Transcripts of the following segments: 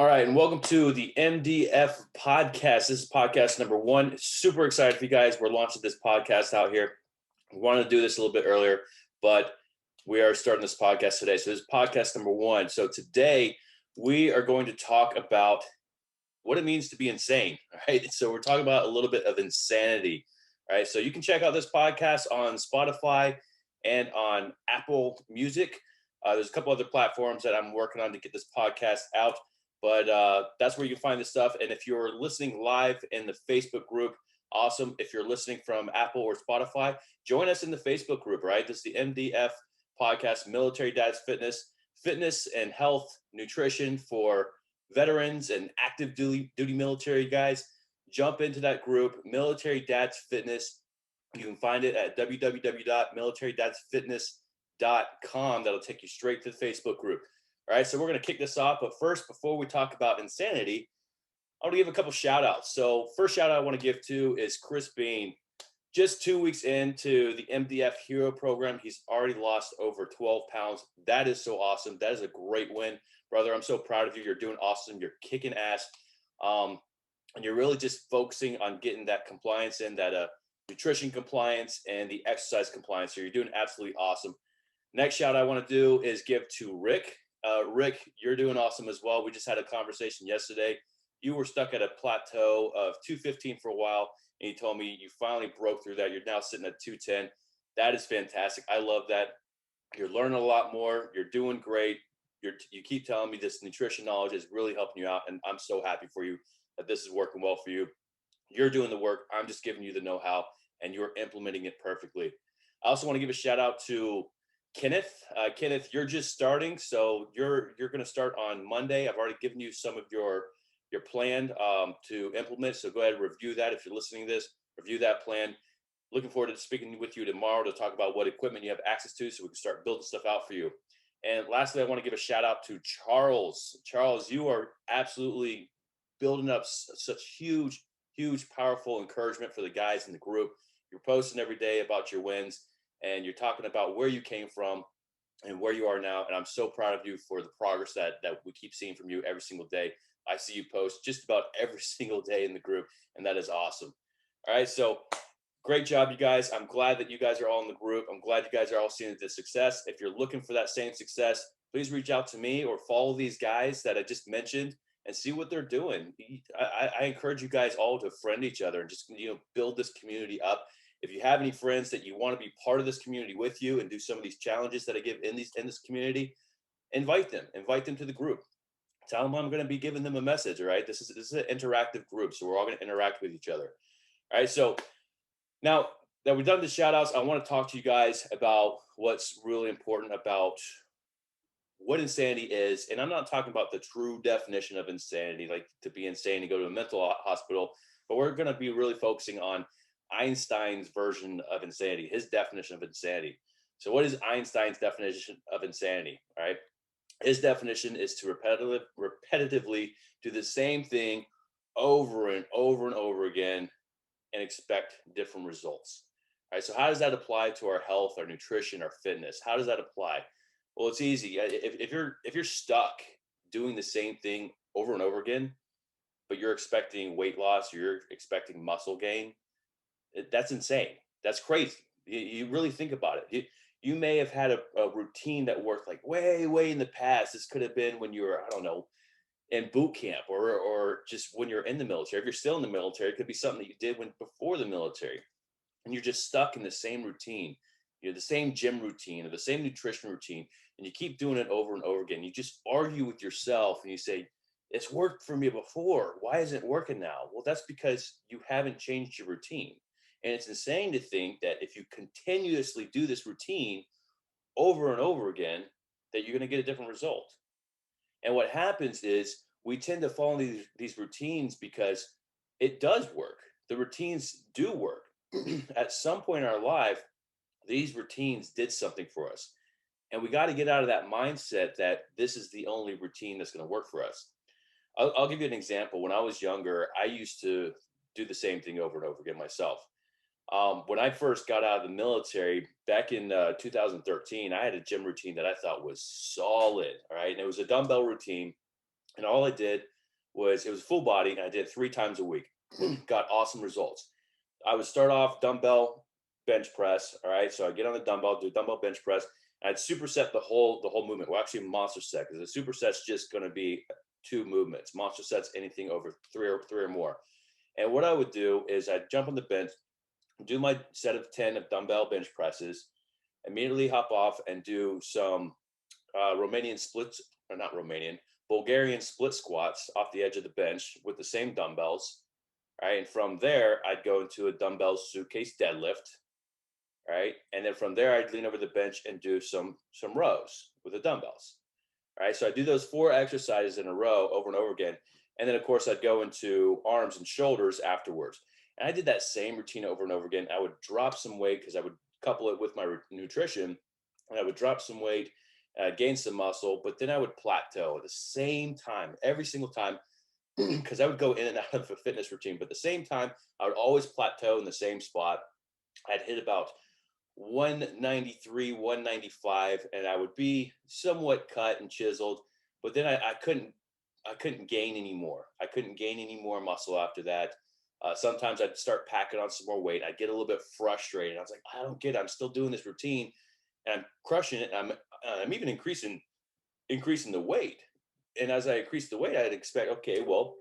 All right, and welcome to the MDF Podcast. This is podcast number one. Super excited for you guys. We're launching this podcast out here. We wanted to do this a little bit earlier, but we are starting this podcast today. So this is podcast number one. So today we are going to talk about what it means to be insane. All right. So we're talking about a little bit of insanity. All right. So you can check out this podcast on Spotify and on Apple Music. There's a couple other platforms that I'm working on to get this podcast out. But that's where you can find this stuff. And if you're listening live in the Facebook group, awesome. If you're listening from Apple or Spotify, join us in the Facebook group, right? This is the MDF Podcast, Military Dads Fitness and Health Nutrition for veterans and active duty military guys. Jump into that group, Military Dads Fitness. You can find it at www.militarydadsfitness.com. That'll take you straight to the Facebook group. All right, so we're going to kick this off. But first, before we talk about insanity, I want to give a couple shout outs. So first shout out I want to give to is Chris Bean. Just 2 weeks into the MDF Hero program, he's already lost over 12 pounds. That is so awesome. That is a great win, brother. I'm so proud of you. You're doing awesome. You're kicking ass. And you're really just focusing on getting that compliance in, that nutrition compliance and the exercise compliance. So you're doing absolutely awesome. Next shout out I want to do is give to Rick. Rick, you're doing awesome as well. We just had a conversation yesterday. You were stuck at a plateau of 215 for a while, and you told me you finally broke through that. You're now sitting at 210. That is fantastic. I love that. You're learning a lot more. You're doing great. You keep telling me this nutrition knowledge is really helping you out, and I'm so happy for you that this is working well for you. You're doing the work. I'm just giving you the know-how, and you're implementing it perfectly. I also want to give a shout out to Kenneth. Kenneth, you're just starting, so you're going to start on Monday. I've already given you some of your plan to implement, so go ahead and review that. If you're listening to this, review that plan. Looking forward to speaking with you tomorrow to talk about what equipment you have access to so we can start building stuff out for you. And lastly, I want to give a shout out to Charles. Charles, you are absolutely building up such huge, powerful encouragement for the guys in the group. You're posting every day about your wins, and you're talking about where you came from and where you are now. And I'm so proud of you for the progress that we keep seeing from you every single day. I see you post just about every single day in the group, and that is awesome. All right, so great job, you guys. I'm glad that you guys are all in the group. I'm glad you guys are all seeing the success. If you're looking for that same success, please reach out to me or follow these guys that I just mentioned and see what they're doing. I encourage you guys all to friend each other and just build this community up. If you have any friends that you want to be part of this community with you and do some of these challenges that I give in this community, invite them to the group. Tell them I'm going to be giving them a message. All right. This is an interactive group. So we're all going to interact with each other. All right. So now that we've done the shout outs, I want to talk to you guys about what's really important about what insanity is. And I'm not talking about the true definition of insanity, like to be insane and go to a mental hospital, but we're going to be really focusing on Einstein's version of insanity, his definition of insanity. So what is Einstein's definition of insanity? All right. His definition is to repetitively do the same thing over and over and over again and expect different results. All right. So how does that apply to our health, our nutrition, our fitness? How does that apply? Well, it's easy. If you're stuck doing the same thing over and over again, but you're expecting weight loss, you're expecting muscle gain, that's insane. That's crazy. You really think about it. You may have had a routine that worked like way in the past. This could have been when you were, I don't know, in boot camp or just when you're in the military. If you're still in the military, it could be something that you did before the military, and you're just stuck in the same routine, the same gym routine or the same nutrition routine, and you keep doing it over and over again. You just argue with yourself and you say, it's worked for me before. Why isn't it working now? Well, that's because you haven't changed your routine. And it's insane to think that if you continuously do this routine over and over again, that you're going to get a different result. And what happens is we tend to follow these routines because it does work. The routines do work. At some point in our life, these routines did something for us. And we got to get out of that mindset that this is the only routine that's going to work for us. I'll give you an example. When I was younger, I used to do the same thing over and over again myself. When I first got out of the military back in 2013, I had a gym routine that I thought was solid. All right. And it was a dumbbell routine. And all I did was it was full body, and I did it 3 times a week. Got awesome results. I would start off dumbbell bench press. All right, so I get on the dumbbell, do dumbbell bench press. I'd superset the whole movement. Well, actually, monster set, because the superset's just going to be 2 movements. Monster sets anything over three or more. And what I would do is I'd jump on the bench, do my set of 10 of dumbbell bench presses, immediately hop off and do some Romanian splits, or not Romanian, Bulgarian split squats off the edge of the bench with the same dumbbells. Right. And from there, I'd go into a dumbbell suitcase deadlift. Right. And then from there, I'd lean over the bench and do some rows with the dumbbells. Right. So I do those 4 exercises in a row over and over again. And then, of course, I'd go into arms and shoulders afterwards. And I did that same routine over and over again. I would drop some weight because I would couple it with my nutrition, and I would drop some weight, gain some muscle, but then I would plateau at the same time, every single time, because I would go in and out of a fitness routine. But at the same time, I would always plateau in the same spot. I'd hit about 193, 195, and I would be somewhat cut and chiseled, but then I couldn't gain anymore. I couldn't gain any more muscle after that. Sometimes I'd start packing on some more weight. I'd get a little bit frustrated. I was like, I don't get it. I'm still doing this routine and I'm crushing it. I'm even increasing the weight. And as I increase the weight, I'd expect, okay, well,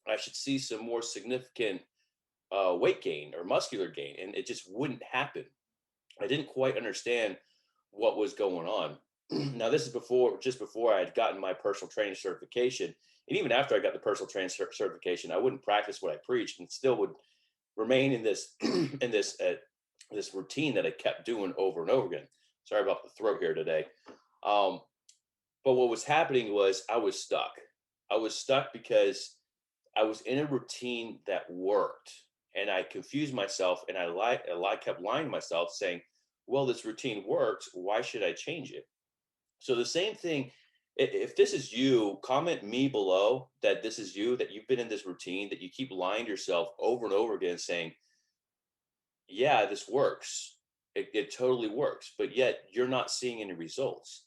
I should see some more significant weight gain or muscular gain. And it just wouldn't happen. I didn't quite understand what was going on. Now, this is just before I had gotten my personal training certification. And even after I got the personal training certification, I wouldn't practice what I preached and still would remain in this this routine that I kept doing over and over again. Sorry about the throat here today. But what was happening was I was stuck. I was stuck because I was in a routine that worked, and I confused myself, and I kept lying to myself, saying, "Well, this routine works. Why should I change it?" So the same thing, if this is you, comment me below that this is you, that you've been in this routine, that you keep lying to yourself over and over again saying, yeah, this works. It totally works, but yet you're not seeing any results.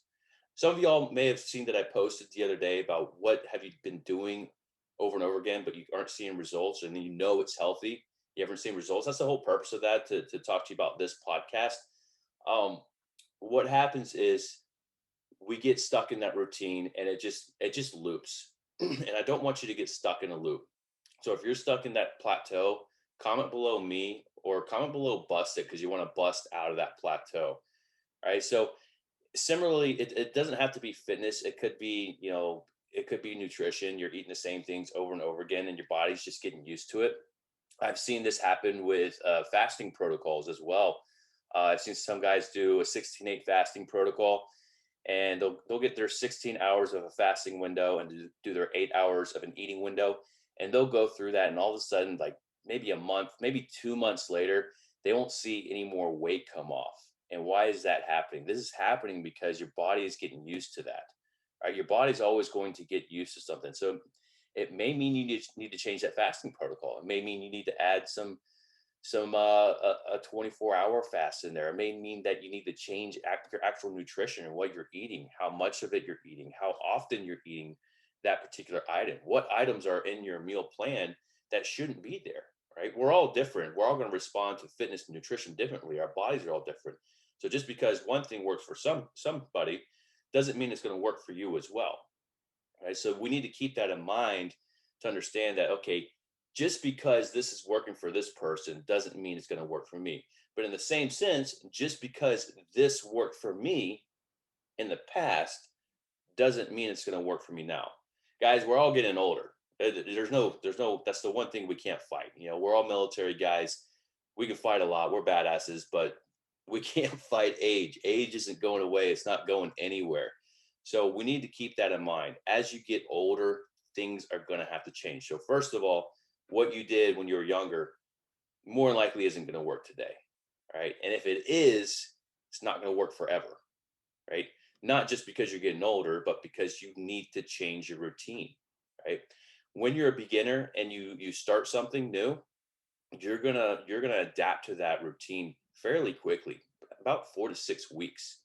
Some of y'all may have seen that I posted the other day about what have you been doing over and over again, but you aren't seeing results, and you know it's healthy. You haven't seen results. That's the whole purpose of that, to talk to you about this podcast. What happens is we get stuck in that routine, and it just loops. And I don't want you to get stuck in a loop. So if you're stuck in that plateau, comment below me, or comment below bust it, because you want to bust out of that plateau. Right. So similarly, it doesn't have to be fitness. It could be, it could be nutrition. You're eating the same things over and over again, and your body's just getting used to it. I've seen this happen with fasting protocols as well. I've seen some guys do a 16-8 fasting protocol, and they'll get their 16 hours of a fasting window and do their 8 hours of an eating window, and they'll go through that, and all of a sudden, like maybe a month, maybe 2 months later, they won't see any more weight come off. And why is that happening? This is happening because your body is getting used to that. Right? Your body's always going to get used to something. So it may mean you need to change that fasting protocol. It may mean you need to add a 24-hour fast in there. It may mean that you need to change your actual nutrition and what you're eating, how much of it you're eating, how often you're eating that particular item, what items are in your meal plan that shouldn't be there. Right? We're all different. We're all going to respond to fitness and nutrition differently. Our bodies are all different. So just because one thing works for somebody doesn't mean it's going to work for you as well. Right? So we need to keep that in mind to understand that, okay, just because this is working for this person doesn't mean it's going to work for me. But in the same sense, just because this worked for me in the past doesn't mean it's going to work for me now. Guys, we're all getting older. There's no, that's the one thing we can't fight. We're all military guys. We can fight a lot. We're badasses, but we can't fight age. Age isn't going away. It's not going anywhere. So we need to keep that in mind. As you get older, things are going to have to change. So first of all, what you did when you were younger, more than likely isn't going to work today. Right. And if it is, it's not going to work forever. Right. Not just because you're getting older, but because you need to change your routine. Right. When you're a beginner and you start something new, you're gonna adapt to that routine fairly quickly, about 4 to 6 weeks.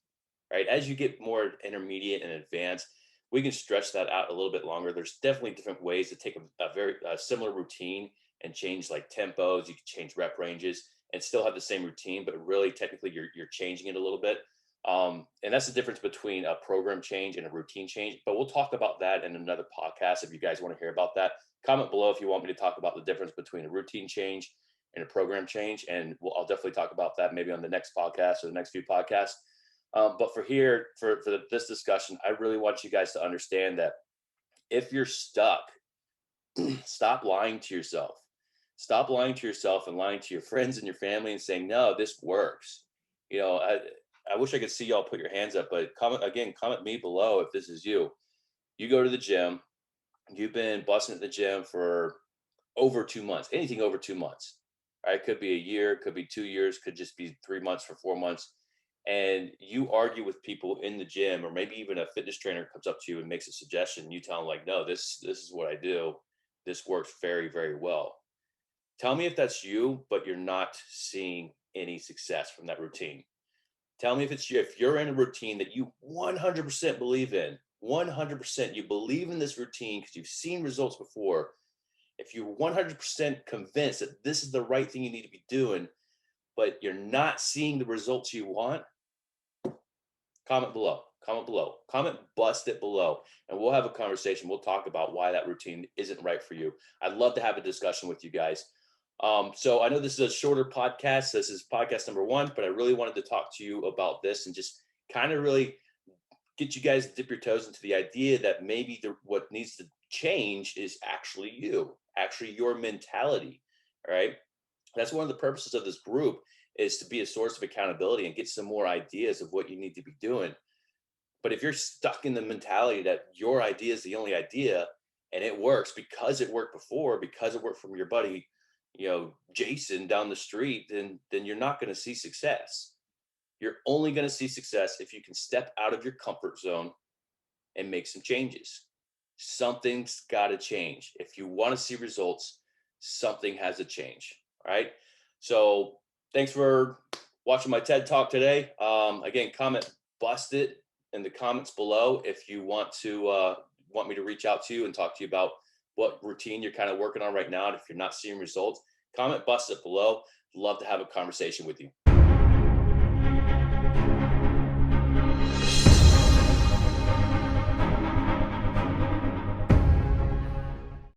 Right. As you get more intermediate and advanced, we can stretch that out a little bit longer. There's definitely different ways to take a very similar routine and change like tempos. You can change rep ranges and still have the same routine, but really technically you're changing it a little bit. And that's the difference between a program change and a routine change. But we'll talk about that in another podcast if you guys want to hear about that. Comment below if you want me to talk about the difference between a routine change and a program change, and I'll definitely talk about that maybe on the next podcast or the next few podcasts. But for this discussion, I really want you guys to understand that if you're stuck, stop lying to yourself. Stop lying to yourself and lying to your friends and your family and saying, no, this works. I wish I could see y'all put your hands up, but comment me below if this is you. You go to the gym, you've been busting at the gym for over 2 months, anything over 2 months, right? Could be a year, could be 2 years, could just be 3 months for 4 months. And you argue with people in the gym, or maybe even a fitness trainer comes up to you and makes a suggestion. You tell them like, no, this is what I do. This works very, very well. Tell me if that's you, but you're not seeing any success from that routine. Tell me if it's you, if you're in a routine that you 100% believe in, 100% you believe in this routine because you've seen results before. If you're 100% convinced that this is the right thing you need to be doing, but you're not seeing the results you want, comment below. Comment bust it below, and we'll have a conversation. We'll talk about why that routine isn't right for you. I'd love to have a discussion with you guys. So I know this is a shorter podcast. This is podcast number 1, but I really wanted to talk to you about this and just kind of really get you guys to dip your toes into the idea that maybe what needs to change is actually your mentality. All right. That's one of the purposes of this group, is to be a source of accountability and get some more ideas of what you need to be doing. But if you're stuck in the mentality that your idea is the only idea and it works because it worked before, because it worked from your buddy, Jason down the street, then you're not going to see success. You're only going to see success if you can step out of your comfort zone and make some changes. Something's got to change. If you want to see results, something has to change. All right. So thanks for watching my TED Talk today. Again, comment bust it in the comments below if you want me to reach out to you and talk to you about what routine you're kind of working on right now. And if you're not seeing results, comment bust it below. Love to have a conversation with you.